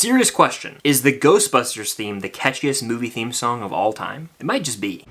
Serious question, is the Ghostbusters theme the catchiest movie theme song of all time? It might just be.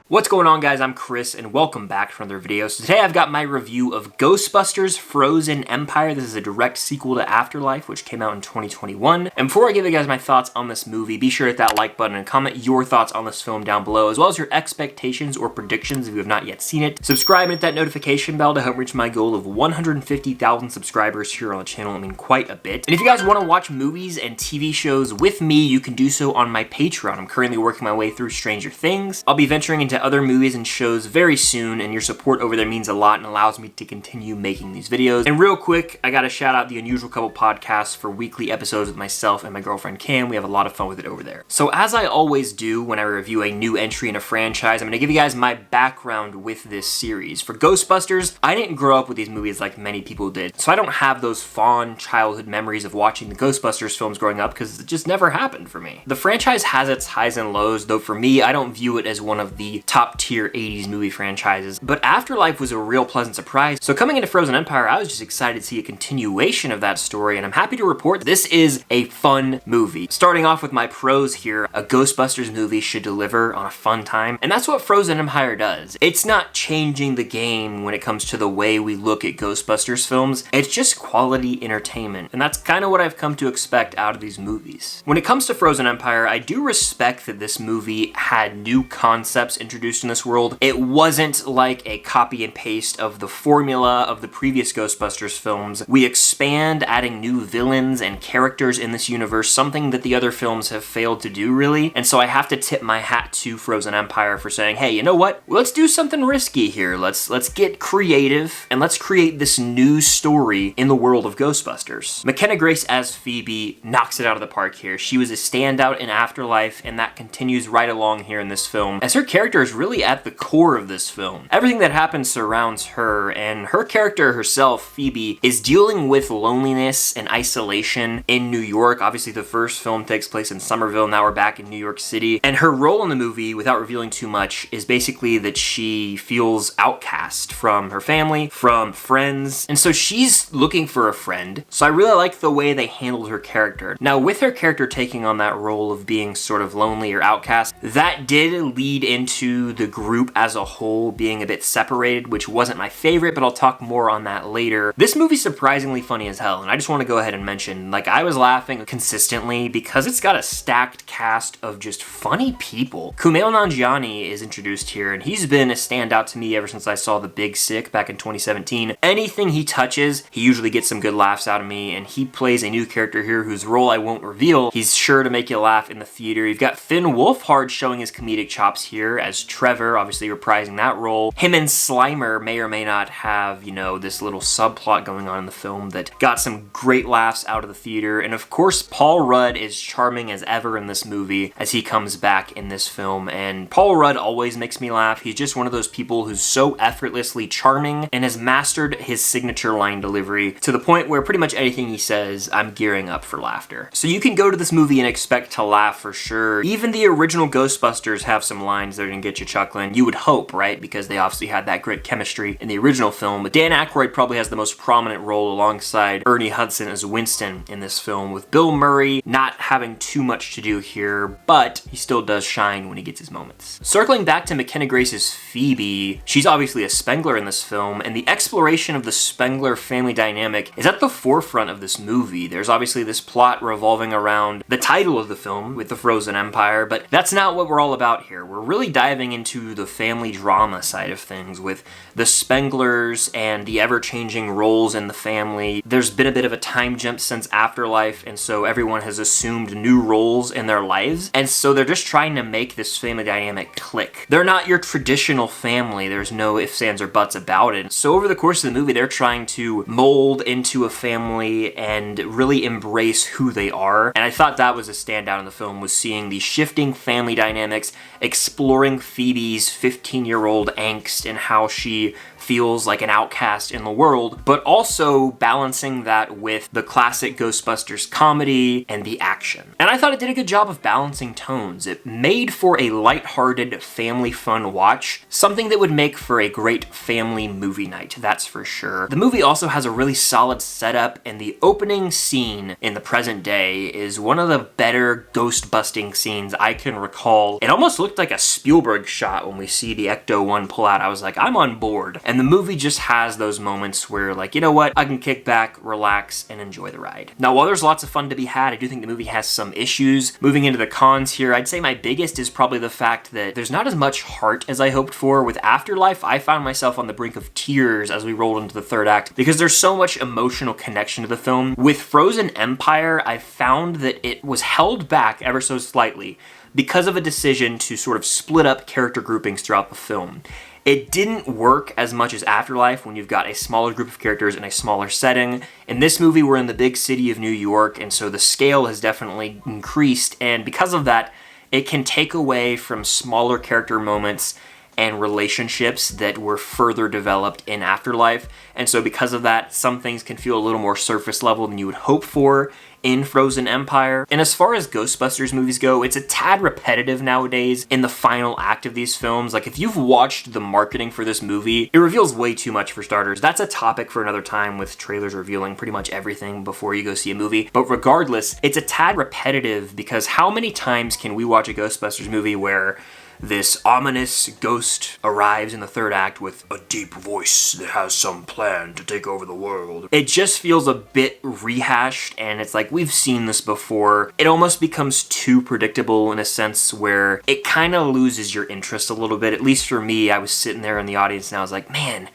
What's going on, guys? I'm Chris and welcome back to another video. So today I've got my review of Ghostbusters Frozen Empire. This is a direct sequel to Afterlife, which came out in 2021. And before I give you guys my thoughts on this movie, be sure to hit that like button and comment your thoughts on this film down below, as well as your expectations or predictions if you have not yet seen it. Subscribe and hit that notification bell to help reach my goal of 150,000 subscribers here on the channel. I mean, quite a bit. And if you guys want to watch movies and TV shows with me, you can do so on my Patreon. I'm currently working my way through Stranger Things. I'll be venturing into other movies and shows very soon, and your support over there means a lot and allows me to continue making these videos. And real quick, I gotta shout out the Unusual Couple podcast for weekly episodes with myself and my girlfriend Cam. We have a lot of fun with it over there. So as I always do when I review a new entry in a franchise, I'm gonna give you guys my background with this series. For Ghostbusters, I didn't grow up with these movies like many people did, so I don't have those fond childhood memories of watching the Ghostbusters films growing up because it just never happened for me. The franchise has its highs and lows, though for me, I don't view it as one of the top tier 80s movie franchises, but Afterlife was a real pleasant surprise. So coming into Frozen Empire, I was just excited to see a continuation of that story, and I'm happy to report this is a fun movie. Starting off with my pros here, a Ghostbusters movie should deliver on a fun time, and that's what Frozen Empire does. It's not changing the game when it comes to the way we look at Ghostbusters films, it's just quality entertainment, and that's kind of what I've come to expect out of these movies. When it comes to Frozen Empire, I do respect that this movie had new concepts introduced in this world. It wasn't like a copy and paste of the formula of the previous Ghostbusters films. We expand, adding new villains and characters in this universe, something that the other films have failed to do really. And so I have to tip my hat to Frozen Empire for saying, hey, you know what? Let's do something risky here. Let's get creative and let's create this new story in the world of Ghostbusters. McKenna Grace as Phoebe knocks it out of the park here. She was a standout in Afterlife, and that continues right along here in this film, as her character is really at the core of this film. Everything that happens surrounds her, and her character herself, Phoebe, is dealing with loneliness and isolation in New York. Obviously, the first film takes place in Somerville, now we're back in New York City, and her role in the movie, without revealing too much, is basically that she feels outcast from her family, from friends, and so she's looking for a friend. So I really like the way they handled her character. Now, with her character taking on that role of being sort of lonely or outcast, that did lead into the group as a whole being a bit separated, which wasn't my favorite, but I'll talk more on that later. This movie's surprisingly funny as hell, and I just want to go ahead and mention, like, I was laughing consistently because it's got a stacked cast of just funny people. Kumail Nanjiani is introduced here, and he's been a standout to me ever since I saw The Big Sick back in 2017. Anything he touches, he usually gets some good laughs out of me, and he plays a new character here whose role I won't reveal. He's sure to make you laugh in the theater. You've got Finn Wolfhard showing his comedic chops here as Trevor, obviously reprising that role. Him and Slimer may or may not have, you know, this little subplot going on in the film that got some great laughs out of the theater. And of course, Paul Rudd is charming as ever in this movie as he comes back in this film. And Paul Rudd always makes me laugh. He's just one of those people who's so effortlessly charming and has mastered his signature line delivery to the point where pretty much anything he says, I'm gearing up for laughter. So you can go to this movie and expect to laugh for sure. Even the original Ghostbusters have some lines that are gonna get you chuckling. You would hope, right? Because they obviously had that great chemistry in the original film. But Dan Aykroyd probably has the most prominent role alongside Ernie Hudson as Winston in this film, with Bill Murray not having too much to do here, but he still does shine when he gets his moments. Circling back to McKenna Grace's Phoebe, she's obviously a Spengler in this film, and the exploration of the Spengler family dynamic is at the forefront of this movie. There's obviously this plot revolving around the title of the film with the Frozen Empire, but that's not what we're all about here. We're really diving into the family drama side of things with the Spenglers and the ever-changing roles in the family. There's been a bit of a time jump since Afterlife, and so everyone has assumed new roles in their lives, and so they're just trying to make this family dynamic click. They're not your traditional family. There's no ifs, ands, or buts about it. So over the course of the movie, they're trying to mold into a family and really embrace who they are, and I thought that was a standout in the film, was seeing the shifting family dynamics, exploring Phoebe's 15-year-old angst and how she feels like an outcast in the world, but also balancing that with the classic Ghostbusters comedy and the action. And I thought it did a good job of balancing tones. It made for a lighthearted, family fun watch, something that would make for a great family movie night, that's for sure. The movie also has a really solid setup, and the opening scene in the present day is one of the better ghost-busting scenes I can recall. It almost looked like a Spielberg shot when we see the Ecto-1 pull out. I was like, I'm on board. And the movie just has those moments where, like, you know what, I can kick back, relax, and enjoy the ride. Now, while there's lots of fun to be had, I do think the movie has some issues. Moving into the cons here, I'd say my biggest is probably the fact that there's not as much heart as I hoped for. With Afterlife, I found myself on the brink of tears as we rolled into the third act because there's so much emotional connection to the film. With Frozen Empire, I found that it was held back ever so slightly because of a decision to sort of split up character groupings throughout the film. It didn't work as much as Afterlife when you've got a smaller group of characters in a smaller setting. In this movie, we're in the big city of New York, and so the scale has definitely increased, and because of that, it can take away from smaller character moments and relationships that were further developed in Afterlife. And so because of that, some things can feel a little more surface level than you would hope for in Frozen Empire. And as far as Ghostbusters movies go, it's a tad repetitive nowadays in the final act of these films. Like, if you've watched the marketing for this movie, it reveals way too much for starters. That's a topic for another time, with trailers revealing pretty much everything before you go see a movie. But regardless, it's a tad repetitive because how many times can we watch a Ghostbusters movie where this ominous ghost arrives in the third act with a deep voice that has some plan to take over the world? It just feels a bit rehashed, and it's like, we've seen this before. It almost becomes too predictable in a sense where it kind of loses your interest a little bit. At least for me, I was sitting there in the audience and I was like, man,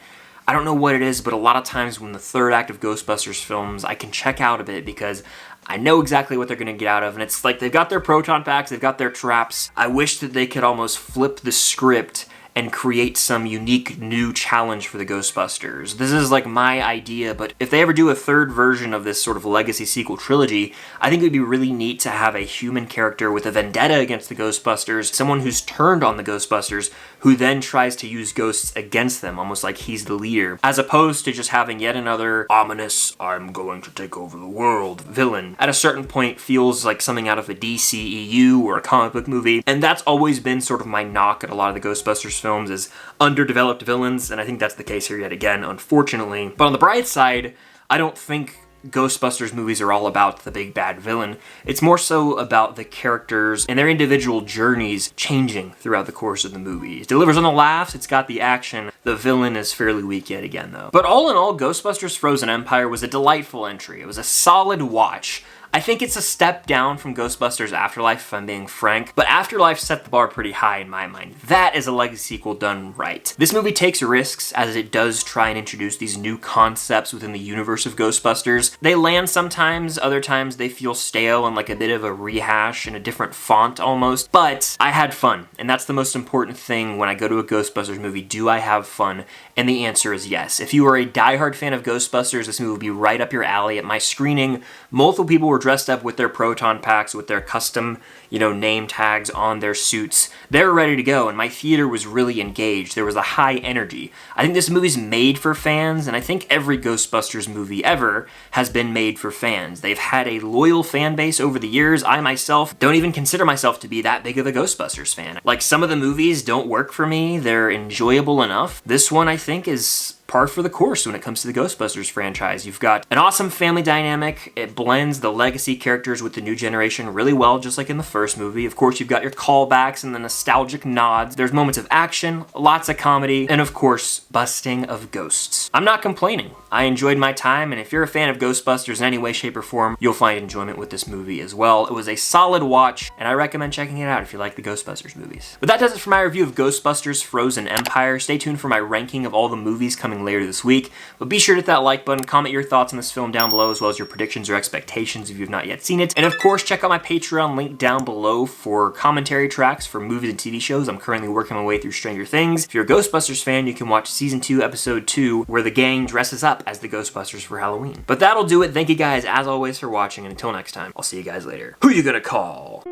I don't know what it is, but a lot of times when the third act of Ghostbusters films, I can check out a bit because I know exactly what they're going to get out of, and it's like they've got their proton packs, they've got their traps. I wish that they could almost flip the script and create some unique new challenge for the Ghostbusters. This is like my idea, but if they ever do a third version of this sort of legacy sequel trilogy, I think it would be really neat to have a human character with a vendetta against the Ghostbusters, someone who's turned on the Ghostbusters, who then tries to use ghosts against them, almost like he's the leader, as opposed to just having yet another ominous, I'm going to take over the world villain. At a certain point, feels like something out of a DCEU or a comic book movie, and that's always been sort of my knock at a lot of the Ghostbusters films, is underdeveloped villains, and I think that's the case here yet again, unfortunately. But on the bright side, I don't think Ghostbusters movies are all about the big bad villain. It's more so about the characters and their individual journeys changing throughout the course of the movie. It delivers on the laughs, it's got the action. The villain is fairly weak yet again, though. But all in all, Ghostbusters Frozen Empire was a delightful entry. It was a solid watch. I think it's a step down from Ghostbusters Afterlife, if I'm being frank, but Afterlife set the bar pretty high in my mind. That is a legacy sequel done right. This movie takes risks as it does try and introduce these new concepts within the universe of Ghostbusters. They land sometimes, other times they feel stale and like a bit of a rehash in a different font almost, but I had fun, and that's the most important thing when I go to a Ghostbusters movie. Do I have fun? And the answer is yes. If you are a diehard fan of Ghostbusters, this movie will be right up your alley. At my screening, multiple people were dressed up with their proton packs, with their custom, name tags on their suits. They were ready to go, and my theater was really engaged. There was a high energy. I think this movie's made for fans, and I think every Ghostbusters movie ever has been made for fans. They've had a loyal fan base over the years. I myself don't even consider myself to be that big of a Ghostbusters fan. Like, some of the movies don't work for me. They're enjoyable enough. This one, I think, is par for the course when it comes to the Ghostbusters franchise. You've got an awesome family dynamic. It blends the legacy characters with the new generation really well, just like in the first movie. Of course, you've got your callbacks and the nostalgic nods. There's moments of action, lots of comedy, and of course, busting of ghosts. I'm not complaining. I enjoyed my time, and if you're a fan of Ghostbusters in any way, shape, or form, you'll find enjoyment with this movie as well. It was a solid watch, and I recommend checking it out if you like the Ghostbusters movies. But that does it for my review of Ghostbusters Frozen Empire. Stay tuned for my ranking of all the movies coming later this week, but be sure to hit that like button, comment your thoughts on this film down below, as well as your predictions or expectations if you've not yet seen it, and of course check out my Patreon link down below for commentary tracks for movies and TV shows. I'm currently working my way through Stranger Things. If you're a Ghostbusters fan, you can watch Season 2, Episode 2, where the gang dresses up as the Ghostbusters for Halloween. But that'll do it. Thank you guys, as always, for watching, and until next time, I'll see you guys later. Who you gonna call?